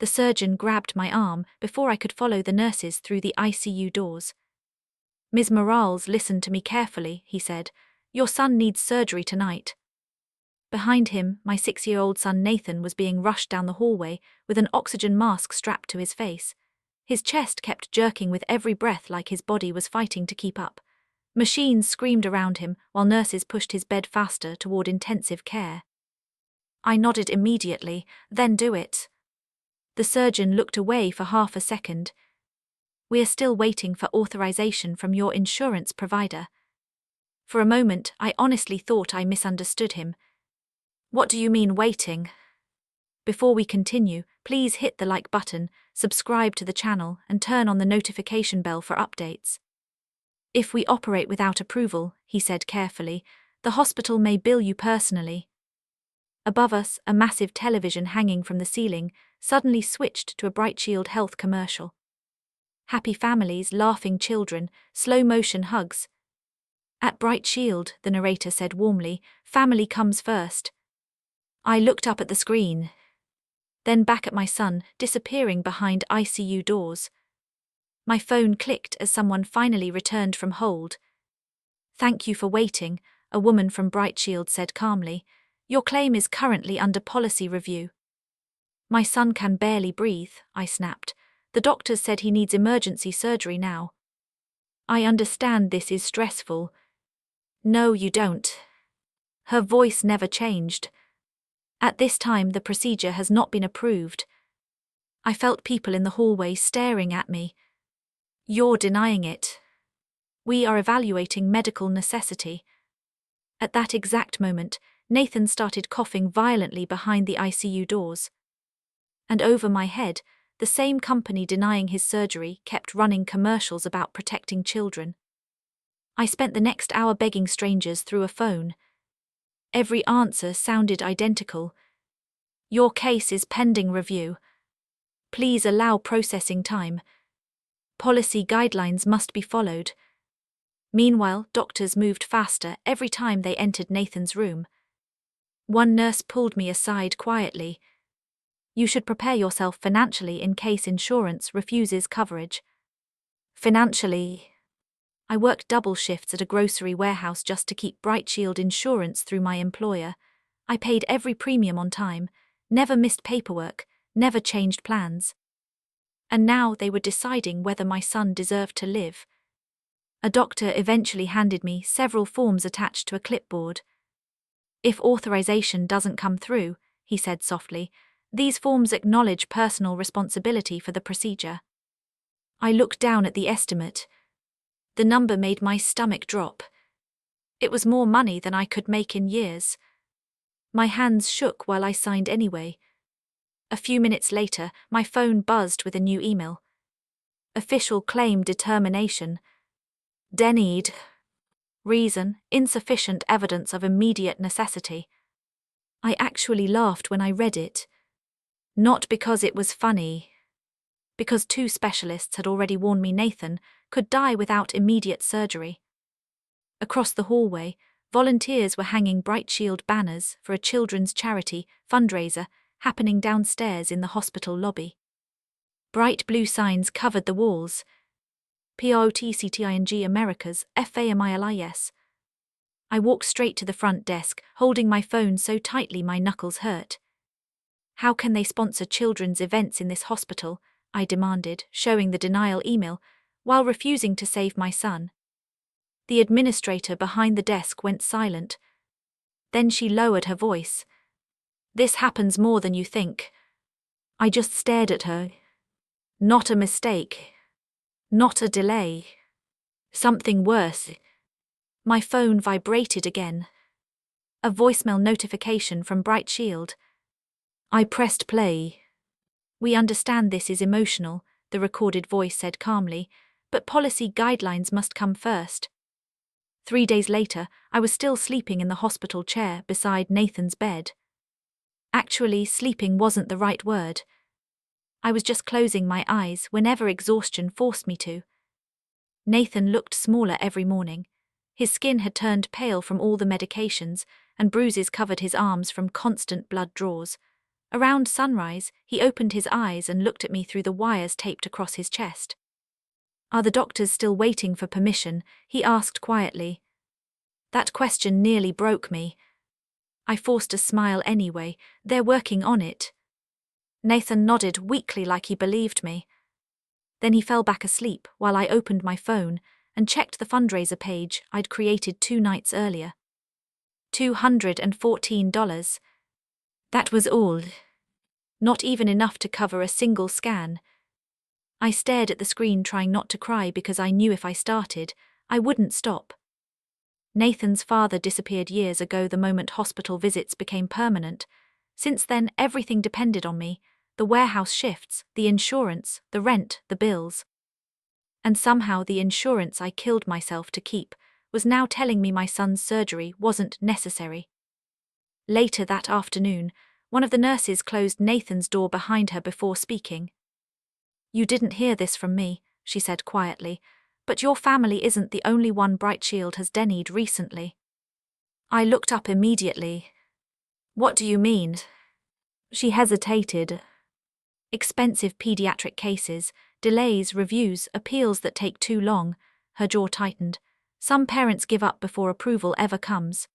The surgeon grabbed my arm before I could follow the nurses through the ICU doors. "Ms. Morales, listen to me carefully," he said. "Your son needs surgery tonight." Behind him, my 6-year-old son Nathan was being rushed down the hallway with an oxygen mask strapped to his face. His chest kept jerking with every breath like his body was fighting to keep up. Machines screamed around him while nurses pushed his bed faster toward intensive care. I nodded immediately. "Then do it." The surgeon looked away for half a second. "We are still waiting for authorization from your insurance provider." For a moment, I honestly thought I misunderstood him. "What do you mean waiting?" Before we continue, please hit the like button, subscribe to the channel, and turn on the notification bell for updates. "If we operate without approval," he said carefully, "the hospital may bill you personally." Above us, a massive television hanging from the ceiling suddenly switched to a Bright Shield Health commercial. Happy families, laughing children, slow-motion hugs. "At Bright Shield," the narrator said warmly, "family comes first." I looked up at the screen, then back at my son, disappearing behind ICU doors. My phone clicked as someone finally returned from hold. "Thank you for waiting," a woman from Bright Shield said calmly. "Your claim is currently under policy review." "My son can barely breathe," I snapped. "The doctors said he needs emergency surgery now." "I understand this is stressful." "No, you don't." Her voice never changed. "At this time, the procedure has not been approved." I felt people in the hallway staring at me. "You're denying it." "We are evaluating medical necessity." At that exact moment, Nathan started coughing violently behind the ICU doors. And over my head, the same company denying his surgery kept running commercials about protecting children. I spent the next hour begging strangers through a phone. Every answer sounded identical. "Your case is pending review. Please allow processing time. Policy guidelines must be followed." Meanwhile, doctors moved faster every time they entered Nathan's room. One nurse pulled me aside quietly. "You should prepare yourself financially in case insurance refuses coverage." "Financially?" I worked double shifts at a grocery warehouse just to keep Bright Shield insurance through my employer. I paid every premium on time, never missed paperwork, never changed plans. And now they were deciding whether my son deserved to live. A doctor eventually handed me several forms attached to a clipboard. "If authorization doesn't come through," he said softly, "these forms acknowledge personal responsibility for the procedure." I looked down at the estimate. The number made my stomach drop. It was more money than I could make in years. My hands shook while I signed anyway. A few minutes later, my phone buzzed with a new email. "Official claim determination. Denied. Reason, insufficient evidence of immediate necessity." I actually laughed when I read it. Not because it was funny. Because 2 specialists had already warned me Nathan could die without immediate surgery. Across the hallway, volunteers were hanging Bright Shield banners for a children's charity fundraiser happening downstairs in the hospital lobby. Bright blue signs covered the walls. PROTCTING Americas, FAMILIS. I walked straight to the front desk, holding my phone so tightly my knuckles hurt. "How can they sponsor children's events in this hospital?" I demanded, showing the denial email, while refusing to save my son. The administrator behind the desk went silent. Then she lowered her voice. "This happens more than you think." I just stared at her. Not a mistake. Not a delay. Something worse. My phone vibrated again. A voicemail notification from Bright Shield. I pressed play. "We understand this is emotional," the recorded voice said calmly, "but policy guidelines must come first." 3 days later, I was still sleeping in the hospital chair beside Nathan's bed. Actually, sleeping wasn't the right word. I was just closing my eyes whenever exhaustion forced me to. Nathan looked smaller every morning. His skin had turned pale from all the medications, and bruises covered his arms from constant blood draws. Around sunrise, he opened his eyes and looked at me through the wires taped across his chest. Are the doctors still waiting for permission? He asked quietly. That question nearly broke me. I forced a smile anyway. They're working on it. Nathan nodded weakly like he believed me. Then he fell back asleep while I opened my phone and checked the fundraiser page I'd created 2 nights earlier. $214. That was all. Not even enough to cover a single scan. I stared at the screen trying not to cry because I knew if I started, I wouldn't stop. Nathan's father disappeared years ago the moment hospital visits became permanent. Since then, everything depended on me: the warehouse shifts, the insurance, the rent, the bills. And somehow the insurance I killed myself to keep was now telling me my son's surgery wasn't necessary. Later that afternoon, one of the nurses closed Nathan's door behind her before speaking. You didn't hear this from me, she said quietly, but your family isn't the only one Brightshield has denied recently. I looked up immediately. What do you mean? She hesitated. Expensive pediatric cases, delays, reviews, appeals that take too long. Her jaw tightened. Some parents give up before approval ever comes.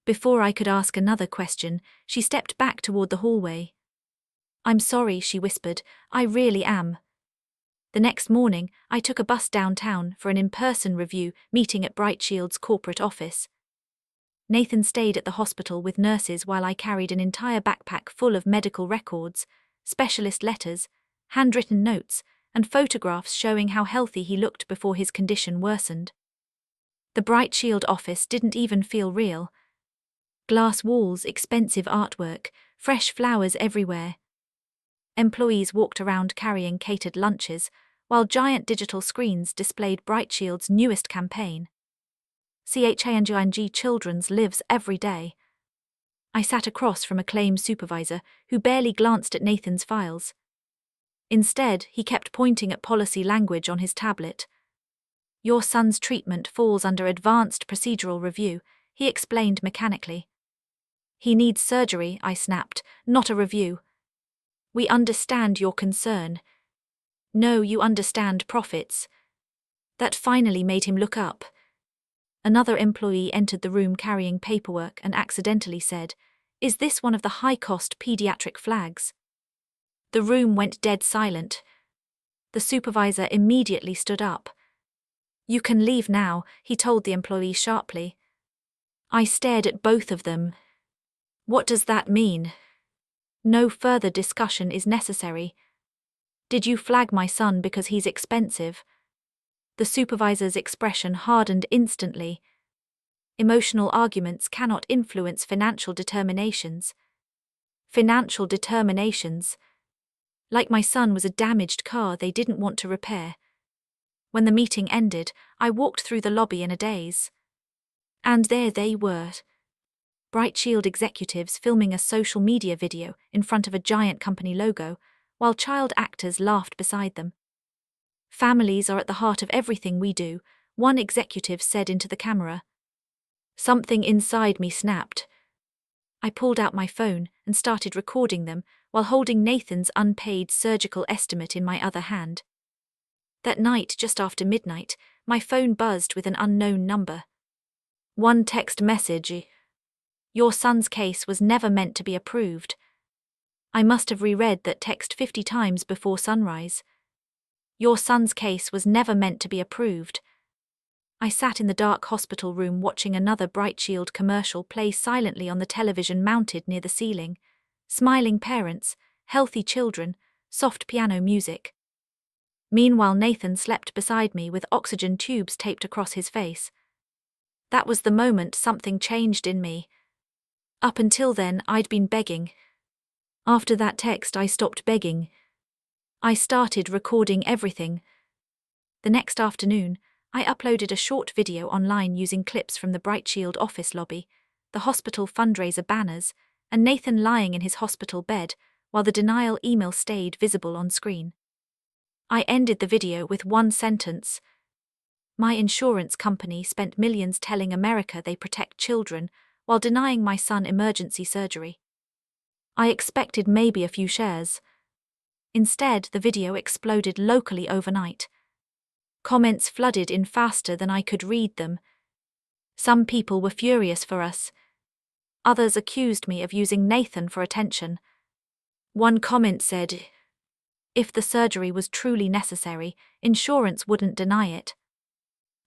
Before I could ask another question, she stepped back toward the hallway. I'm sorry, she whispered. I really am. The next morning, I took a bus downtown for an in-person review meeting at Brightshield's corporate office. Nathan stayed at the hospital with nurses while I carried an entire backpack full of medical records, specialist letters, handwritten notes, and photographs showing how healthy he looked before his condition worsened. The Brightshield office didn't even feel real. Glass walls, expensive artwork, fresh flowers everywhere. Employees walked around carrying catered lunches, while giant digital screens displayed Brightshield's newest campaign. CHANG Children's lives every day. I sat across from a claims supervisor who barely glanced at Nathan's files. Instead, he kept pointing at policy language on his tablet. Your son's treatment falls under advanced procedural review, he explained mechanically. He needs surgery, I snapped, not a review. We understand your concern. No, you understand profits. That finally made him look up. Another employee entered the room carrying paperwork and accidentally said, Is this one of the high-cost pediatric flags? The room went dead silent. The supervisor immediately stood up. You can leave now, he told the employee sharply. I stared at both of them. What does that mean? No further discussion is necessary. Did you flag my son because he's expensive? The supervisor's expression hardened instantly. Emotional arguments cannot influence financial determinations. Financial determinations. Like my son was a damaged car they didn't want to repair. When the meeting ended, I walked through the lobby in a daze. And there they were. Brightshield executives filming a social media video in front of a giant company logo, while child actors laughed beside them. Families are at the heart of everything we do, one executive said into the camera. Something inside me snapped. I pulled out my phone and started recording them while holding Nathan's unpaid surgical estimate in my other hand. That night, just after midnight, my phone buzzed with an unknown number. One text message. Your son's case was never meant to be approved. I must have reread that text 50 times before sunrise. Your son's case was never meant to be approved. I sat in the dark hospital room watching another Brightshield commercial play silently on the television mounted near the ceiling. Smiling parents, healthy children, soft piano music. Meanwhile, Nathan slept beside me with oxygen tubes taped across his face. That was the moment something changed in me. Up until then, I'd been begging. After that text, I stopped begging. I started recording everything. The next afternoon, I uploaded a short video online using clips from the Brightshield office lobby, the hospital fundraiser banners, and Nathan lying in his hospital bed while the denial email stayed visible on screen. I ended the video with one sentence. My insurance company spent millions telling America they protect children while denying my son emergency surgery. I expected maybe a few shares. Instead, the video exploded locally overnight. Comments flooded in faster than I could read them. Some people were furious for us. Others accused me of using Nathan for attention. One comment said, if the surgery was truly necessary, insurance wouldn't deny it.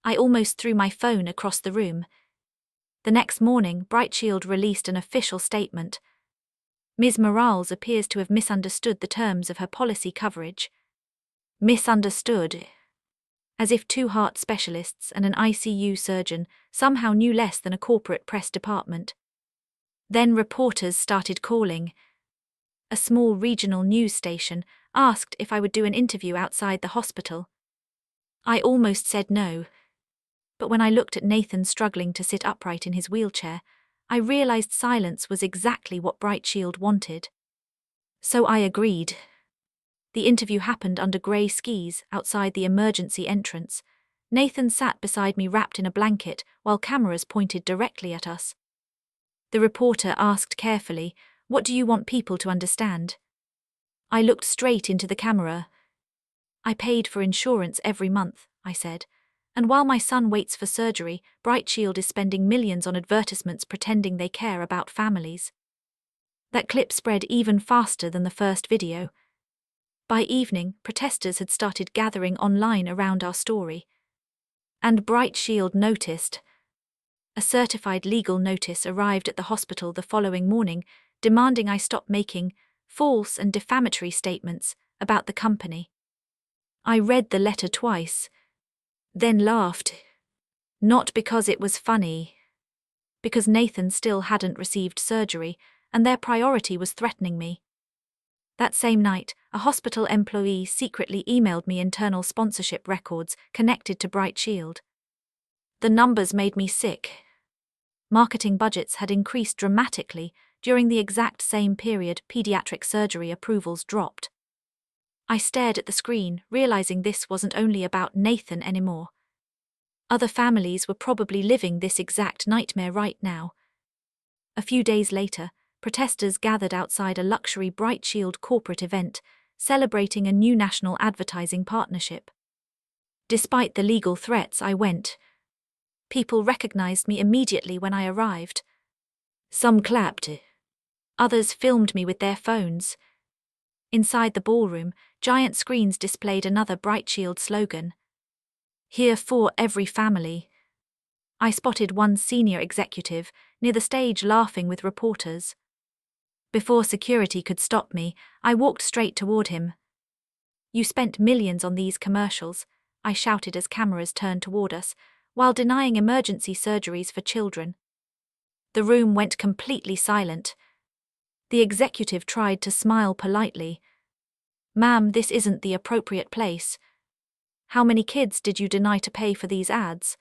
I almost threw my phone across the room. The next morning, Brightshield released an official statement. Ms. Morales appears to have misunderstood the terms of her policy coverage. Misunderstood. As if two heart specialists and an ICU surgeon somehow knew less than a corporate press department. Then reporters started calling. A small regional news station asked if I would do an interview outside the hospital. I almost said no. But when I looked at Nathan struggling to sit upright in his wheelchair, I realized silence was exactly what Brightshield wanted. So I agreed. The interview happened under grey skis outside the emergency entrance. Nathan sat beside me wrapped in a blanket while cameras pointed directly at us. The reporter asked carefully, "What do you want people to understand?" I looked straight into the camera. "I paid for insurance every month," I said. "And while my son waits for surgery, Brightshield is spending millions on advertisements pretending they care about families." That clip spread even faster than the first video. By evening, protesters had started gathering online around our story. And Brightshield noticed. A certified legal notice arrived at the hospital the following morning, demanding I stop making false and defamatory statements about the company. I read the letter twice, then laughed. Not because it was funny. Because Nathan still hadn't received surgery, and their priority was threatening me. That same night, a hospital employee secretly emailed me internal sponsorship records connected to Brightshield. The numbers made me sick. Marketing budgets had increased dramatically during the exact same period pediatric surgery approvals dropped. I stared at the screen, realizing this wasn't only about Nathan anymore. Other families were probably living this exact nightmare right now. A few days later, protesters gathered outside a luxury Brightshield corporate event, celebrating a new national advertising partnership. Despite the legal threats, I went. People recognized me immediately when I arrived. Some clapped. Others filmed me with their phones. Inside the ballroom, giant screens displayed another Brightshield slogan. Here for every family. I spotted one senior executive near the stage laughing with reporters. Before security could stop me, I walked straight toward him. "You spent millions on these commercials," I shouted as cameras turned toward us, while denying emergency surgeries for children. The room went completely silent. The executive tried to smile politely. "Ma'am, this isn't the appropriate place. How many kids did you deny to pay for these ads?"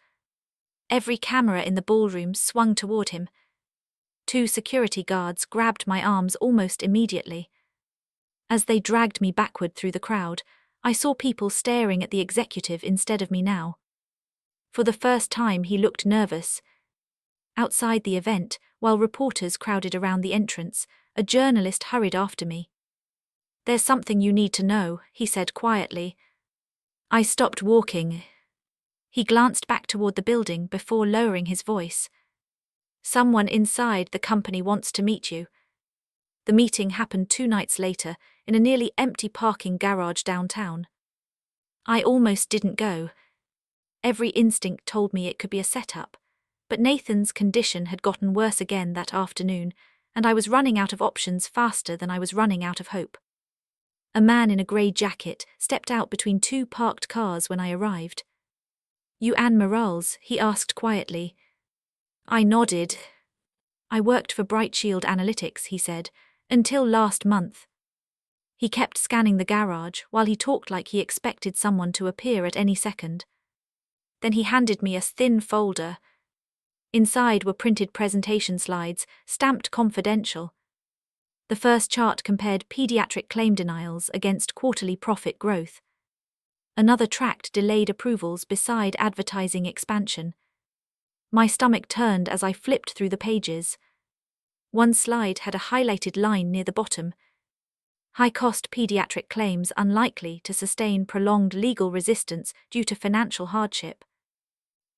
Every camera in the ballroom swung toward him. 2 security guards grabbed my arms almost immediately. As they dragged me backward through the crowd, I saw people staring at the executive instead of me now. For the first time, he looked nervous. Outside the event, while reporters crowded around the entrance, a journalist hurried after me. "There's something you need to know," he said quietly. I stopped walking. He glanced back toward the building before lowering his voice. "Someone inside the company wants to meet you." The meeting happened 2 nights later in a nearly empty parking garage downtown. I almost didn't go. Every instinct told me it could be a setup, but Nathan's condition had gotten worse again that afternoon, and I was running out of options faster than I was running out of hope. A man in a grey jacket stepped out between 2 parked cars when I arrived. "You Anne Morales?" he asked quietly. I nodded. "I worked for Brightshield Analytics," he said, "until last month." He kept scanning the garage while he talked like he expected someone to appear at any second. Then he handed me a thin folder. Inside were printed presentation slides, stamped confidential. The first chart compared pediatric claim denials against quarterly profit growth. Another tracked delayed approvals beside advertising expansion. My stomach turned as I flipped through the pages. One slide had a highlighted line near the bottom. High-cost pediatric claims unlikely to sustain prolonged legal resistance due to financial hardship.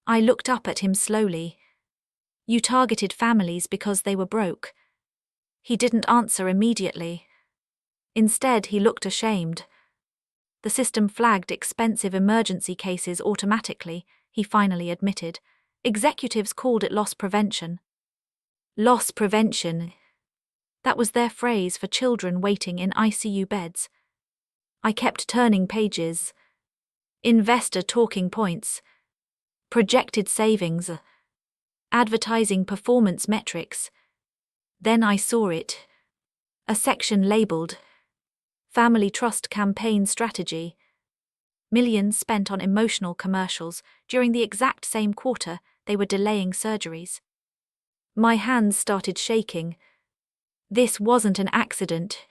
I looked up at him slowly. You targeted families because they were broke. He didn't answer immediately. Instead, he looked ashamed. The system flagged expensive emergency cases automatically, he finally admitted. Executives called it loss prevention. Loss prevention. That was their phrase for children waiting in ICU beds. I kept turning pages. Investor talking points. Projected savings. Advertising performance metrics. Then I saw it. A section labeled Family Trust Campaign Strategy. Millions spent on emotional commercials during the exact same quarter they were delaying surgeries. My hands started shaking. This wasn't an accident.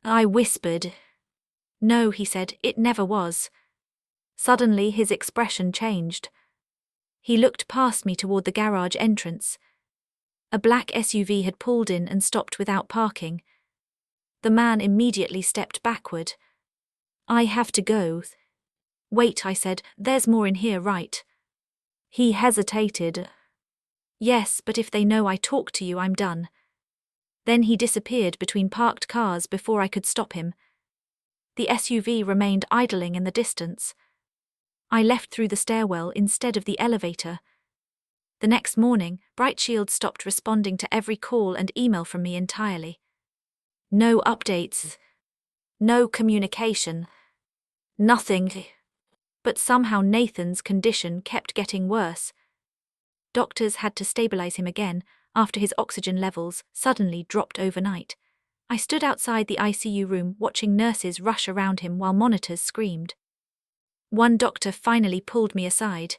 I whispered. No, he said, it never was. Suddenly his expression changed. He looked past me toward the garage entrance. A black SUV had pulled in and stopped without parking. The man immediately stepped backward. I have to go. Wait, I said, there's more in here, right? He hesitated. Yes, but if they know I talked to you, I'm done. Then he disappeared between parked cars before I could stop him. The SUV remained idling in the distance. I left through the stairwell instead of the elevator. The next morning, Brightshield stopped responding to every call and email from me entirely. No updates. No communication. Nothing. But somehow Nathan's condition kept getting worse. Doctors had to stabilize him again after his oxygen levels suddenly dropped overnight. I stood outside the ICU room watching nurses rush around him while monitors screamed. One doctor finally pulled me aside.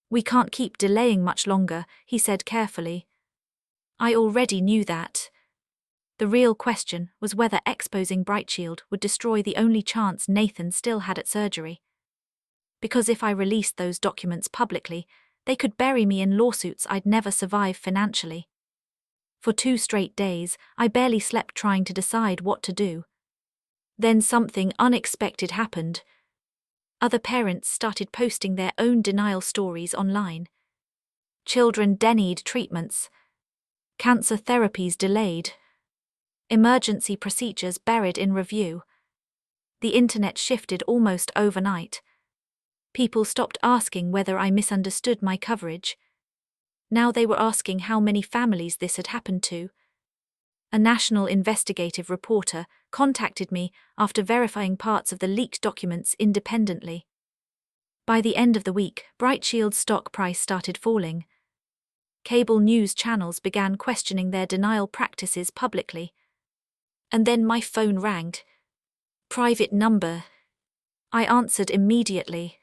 We can't keep delaying much longer, he said carefully. I already knew that. The real question was whether exposing Brightshield would destroy the only chance Nathan still had at surgery. Because if I released those documents publicly, they could bury me in lawsuits I'd never survive financially. For 2 straight days, I barely slept trying to decide what to do. Then something unexpected happened. Other parents started posting their own denial stories online. Children denied treatments. Cancer therapies delayed. Emergency procedures buried in review. The internet shifted almost overnight. People stopped asking whether I misunderstood my coverage. Now they were asking how many families this had happened to. A national investigative reporter contacted me after verifying parts of the leaked documents independently. By the end of the week, Brightshield's stock price started falling. Cable news channels began questioning their denial practices publicly. And then my phone rang. Private number. I answered immediately.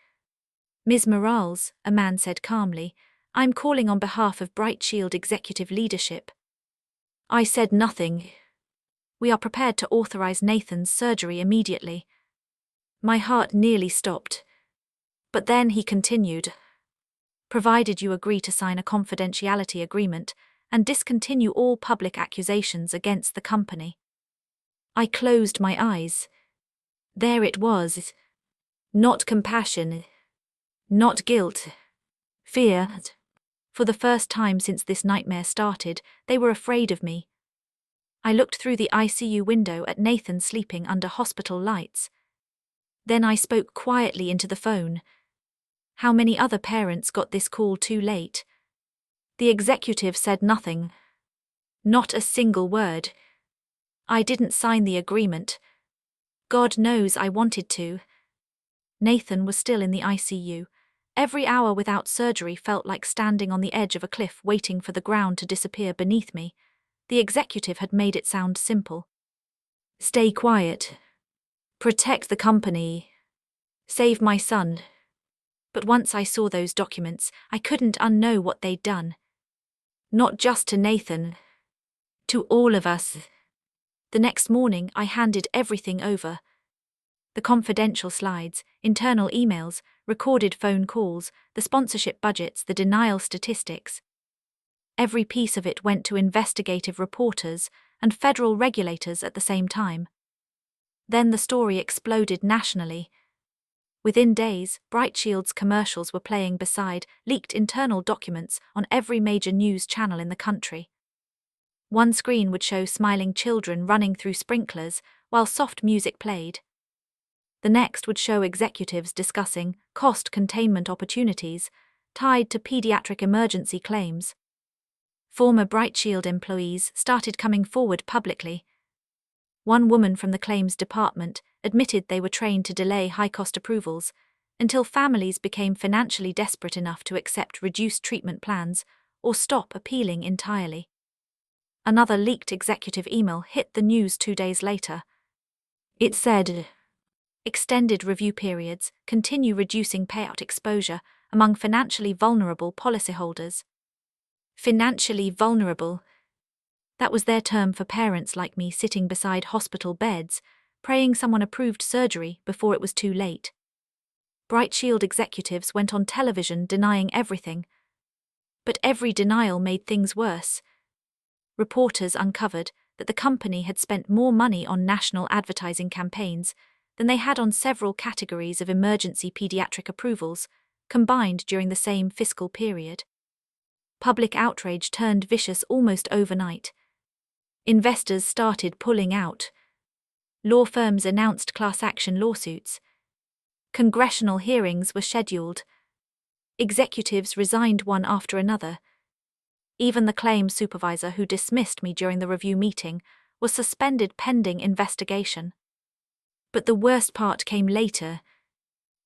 Ms. Morales, a man said calmly, I'm calling on behalf of Brightshield executive leadership. I said nothing. We are prepared to authorize Nathan's surgery immediately. My heart nearly stopped. But then he continued. Provided you agree to sign a confidentiality agreement and discontinue all public accusations against the company. I closed my eyes. There it was. Not compassion. Not guilt. Fear. For the first time since this nightmare started, they were afraid of me. I looked through the ICU window at Nathan sleeping under hospital lights. Then I spoke quietly into the phone. How many other parents got this call too late? The executive said nothing. Not a single word. I didn't sign the agreement. God knows I wanted to. Nathan was still in the ICU. Every hour without surgery felt like standing on the edge of a cliff waiting for the ground to disappear beneath me. The executive had made it sound simple. Stay quiet. Protect the company. Save my son. But once I saw those documents, I couldn't unknow what they'd done. Not just to Nathan. To all of us. The next morning, I handed everything over. The confidential slides, internal emails, recorded phone calls, the sponsorship budgets, the denial statistics. Every piece of it went to investigative reporters and federal regulators at the same time. Then the story exploded nationally. Within days, Bright Shield's commercials were playing beside leaked internal documents on every major news channel in the country. One screen would show smiling children running through sprinklers while soft music played. The next would show executives discussing cost containment opportunities tied to pediatric emergency claims. Former Bright Shield employees started coming forward publicly. One woman from the claims department admitted they were trained to delay high-cost approvals until families became financially desperate enough to accept reduced treatment plans or stop appealing entirely. Another leaked executive email hit the news 2 days later. It said, "Extended review periods continue reducing payout exposure among financially vulnerable policyholders." Financially vulnerable. That was their term for parents like me sitting beside hospital beds, praying someone approved surgery before it was too late. Bright Shield executives went on television denying everything. But every denial made things worse. Reporters uncovered that the company had spent more money on national advertising campaigns than they had on several categories of emergency pediatric approvals, combined during the same fiscal period. Public outrage turned vicious almost overnight. Investors started pulling out. Law firms announced class action lawsuits. Congressional hearings were scheduled. Executives resigned one after another. Even the claims supervisor who dismissed me during the review meeting was suspended pending investigation. But the worst part came later.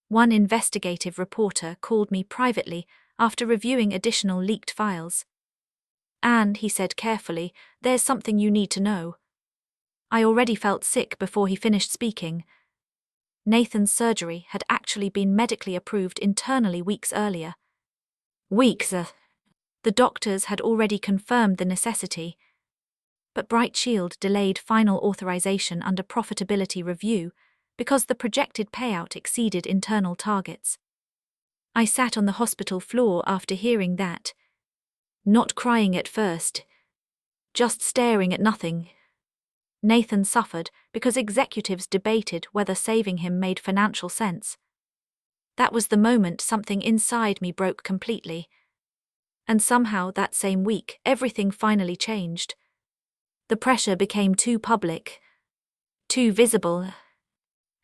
One investigative reporter called me privately after reviewing additional leaked files. "And," he said carefully, "there's something you need to know." I already felt sick before he finished speaking. Nathan's surgery had actually been medically approved internally weeks earlier. Weeks. The doctors had already confirmed the necessity. But Bright Shield delayed final authorization under profitability review because the projected payout exceeded internal targets. I sat on the hospital floor after hearing that. Not crying at first. Just staring at nothing. Nathan suffered because executives debated whether saving him made financial sense. That was the moment something inside me broke completely. And somehow that same week, everything finally changed. The pressure became too public, too visible.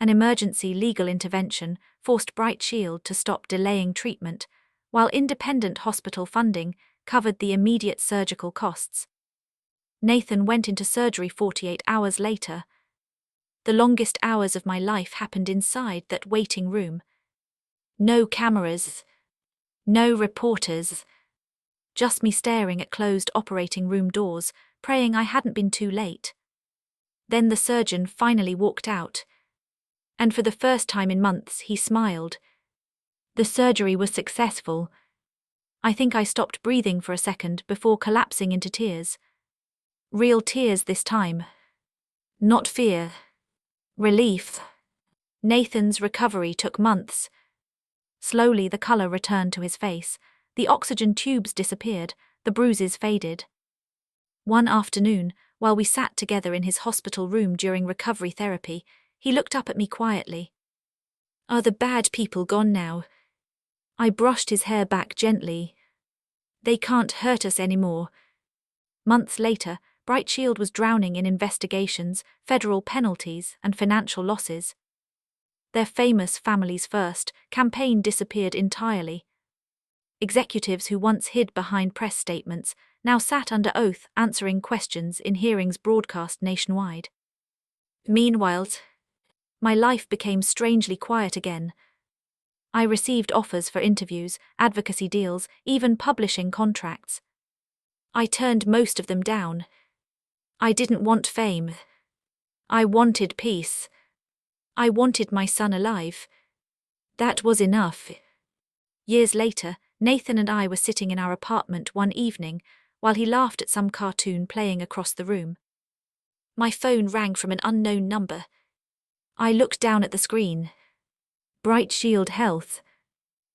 An emergency legal intervention forced Bright Shield to stop delaying treatment, while independent hospital funding covered the immediate surgical costs. Nathan went into surgery 48 hours later. The longest hours of my life happened inside that waiting room. No cameras, no reporters, just me staring at closed operating room doors, praying I hadn't been too late. Then the surgeon finally walked out. And for the first time in months, he smiled. The surgery was successful. I think I stopped breathing for a second before collapsing into tears. Real tears this time. Not fear. Relief. Nathan's recovery took months. Slowly the color returned to his face. The oxygen tubes disappeared. The bruises faded. One afternoon, while we sat together in his hospital room during recovery therapy, he looked up at me quietly. "Are the bad people gone now?" I brushed his hair back gently. "They can't hurt us anymore." Months later, Bright Shield was drowning in investigations, federal penalties, and financial losses. Their famous Families First campaign disappeared entirely. Executives who once hid behind press statements now sat under oath answering questions in hearings broadcast nationwide. Meanwhile, my life became strangely quiet again. I received offers for interviews, advocacy deals, even publishing contracts. I turned most of them down. I didn't want fame. I wanted peace. I wanted my son alive. That was enough. Years later, Nathan and I were sitting in our apartment one evening while he laughed at some cartoon playing across the room. My phone rang from an unknown number. I looked down at the screen. Bright Shield Health.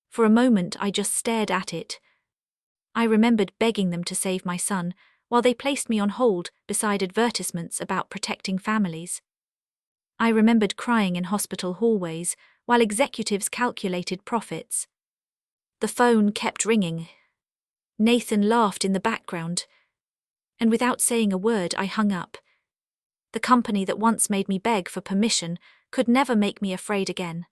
For a moment I just stared at it. I remembered begging them to save my son, while they placed me on hold beside advertisements about protecting families. I remembered crying in hospital hallways while executives calculated profits. The phone kept ringing. Nathan laughed in the background, and without saying a word, I hung up. The company that once made me beg for permission could never make me afraid again.